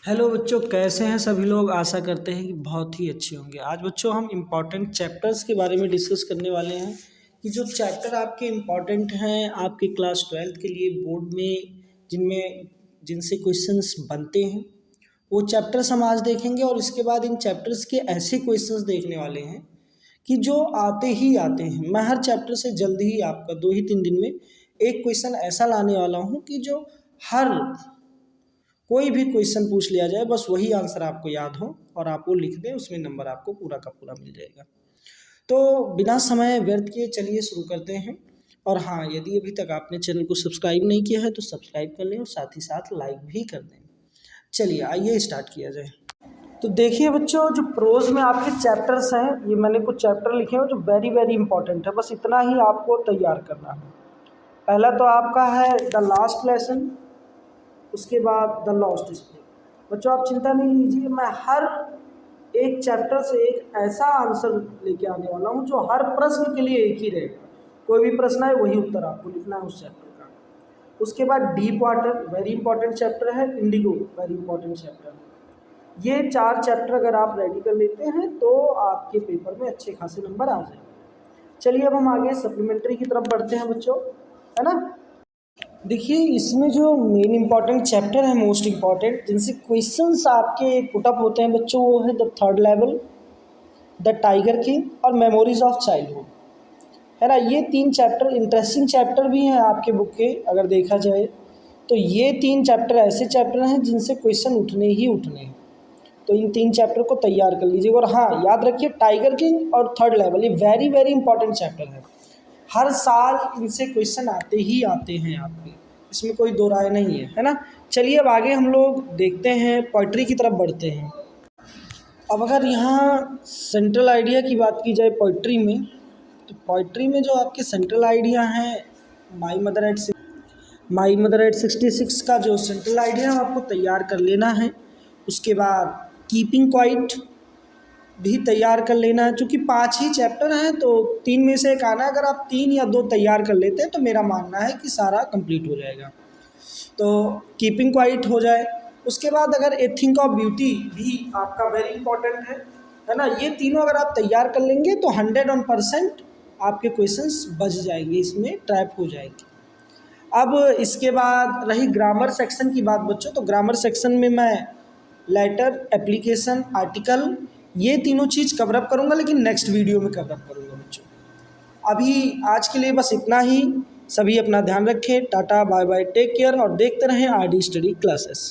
Hello बच्चों, कैसे हैं सभी लोग। आशा करते हैं कि बहुत ही अच्छे होंगे। आज बच्चों हम इम्पॉर्टेंट चैप्टर्स के बारे में डिस्कस करने वाले हैं कि जो चैप्टर आपके इम्पॉर्टेंट हैं आपके क्लास 12th के लिए बोर्ड में, जिनसे क्वेश्चंस बनते हैं, वो चैप्टर्स हम आज देखेंगे। और इसके बाद इन चैप्टर्स के ऐसे क्वेश्चंस देखने वाले हैं कि जो आते ही आते हैं। मैं हर चैप्टर से जल्द ही आपका 2 ही 3 दिन में एक क्वेश्चन ऐसा लाने वाला हूँ कि जो हर कोई भी क्वेश्चन पूछ लिया जाए, बस वही आंसर आपको याद हो और आप वो लिख दें, उसमें नंबर आपको पूरा का पूरा मिल जाएगा। तो बिना समय व्यर्थ किए चलिए शुरू करते हैं। और हाँ, यदि अभी तक आपने चैनल को सब्सक्राइब नहीं किया है तो सब्सक्राइब कर लें और साथ ही साथ लाइक भी कर दें। चलिए आइए स्टार्ट किया जाए। तो देखिए बच्चों, जो प्रोज में आपके चैप्टर्स हैं, ये मैंने कुछ चैप्टर लिखे हैं जो वेरी वेरी इंपॉर्टेंट है। बस इतना ही आपको तैयार करना है। पहला तो आपका है द लास्ट लेसन, उसके बाद द लॉस्ट स्प्रिंग। बच्चों आप चिंता नहीं लीजिए, मैं हर एक चैप्टर से एक ऐसा आंसर लेके आने वाला हूँ जो हर प्रश्न के लिए एक ही रहेगा। कोई भी प्रश्न है वही उत्तर आपको लिखना है उस चैप्टर का। उसके बाद deep water, very important chapter है। इंडिगो, वेरी इंपॉर्टेंट चैप्टर है। ये 4 चैप्टर अगर आप रेडी कर लेते हैं तो आपके पेपर में अच्छे खासे नंबर आ जाएंगे। चलिए अब हम आगे सप्लीमेंट्री की तरफ बढ़ते हैं बच्चों, है ना। देखिए इसमें जो मेन इंपॉर्टेंट चैप्टर है, मोस्ट इंपॉर्टेंट, जिनसे क्वेश्चंस आपके पुटअप होते हैं बच्चों, वो है the third level, the tiger king और मेमोरीज ऑफ चाइल्डहुड, है ना। ये 3 चैप्टर इंटरेस्टिंग चैप्टर भी हैं आपके बुक के, अगर देखा जाए तो ये 3 चैप्टर ऐसे चैप्टर हैं जिनसे क्वेश्चन उठने ही उठने हैं। तो इन 3 चैप्टर को तैयार कर लीजिएगा। और हाँ, याद रखिए टाइगर किंग और थर्ड लेवल ये वेरी वेरी इंपॉर्टेंट चैप्टर है। हर साल इनसे क्वेश्चन आते ही आते हैं आपके, इसमें कोई दो राय नहीं है ना। चलिए अब आगे हम लोग देखते हैं, पोइट्री की तरफ बढ़ते हैं। अब अगर यहाँ सेंट्रल आइडिया की बात की जाए पोइट्री में, तो पोइट्री में जो आपके सेंट्रल आइडिया हैं, माई मदर एट 66 का जो सेंट्रल आइडिया है आपको तैयार कर लेना है। उसके बाद कीपिंग क्वाइट भी तैयार कर लेना है। चूँकि 5 ही चैप्टर हैं तो 3 में से एक आना है। अगर आप 3 या 2 तैयार कर लेते हैं तो मेरा मानना है कि सारा कंप्लीट हो जाएगा। तो कीपिंग क्वाइट हो जाए। उसके बाद अगर ए थिंक ऑफ ब्यूटी भी आपका वेरी इंपॉर्टेंट है ना। ये तीनों अगर आप तैयार कर लेंगे तो 100% आपके क्वेश्चंस बच जाएंगे, इसमें ट्रैप हो जाएंगे। अब इसके बाद रही ग्रामर सेक्शन की बात बच्चों, तो ग्रामर सेक्शन में मैं लेटर, एप्लीकेशन, आर्टिकल, ये तीनों चीज़ कवरअप करूँगा, लेकिन नेक्स्ट वीडियो में कवरअप करूँगा बच्चों। अभी आज के लिए बस इतना ही। सभी अपना ध्यान रखें। Tata, bye bye, take care और देखते रहें आरडी स्टडी क्लासेस।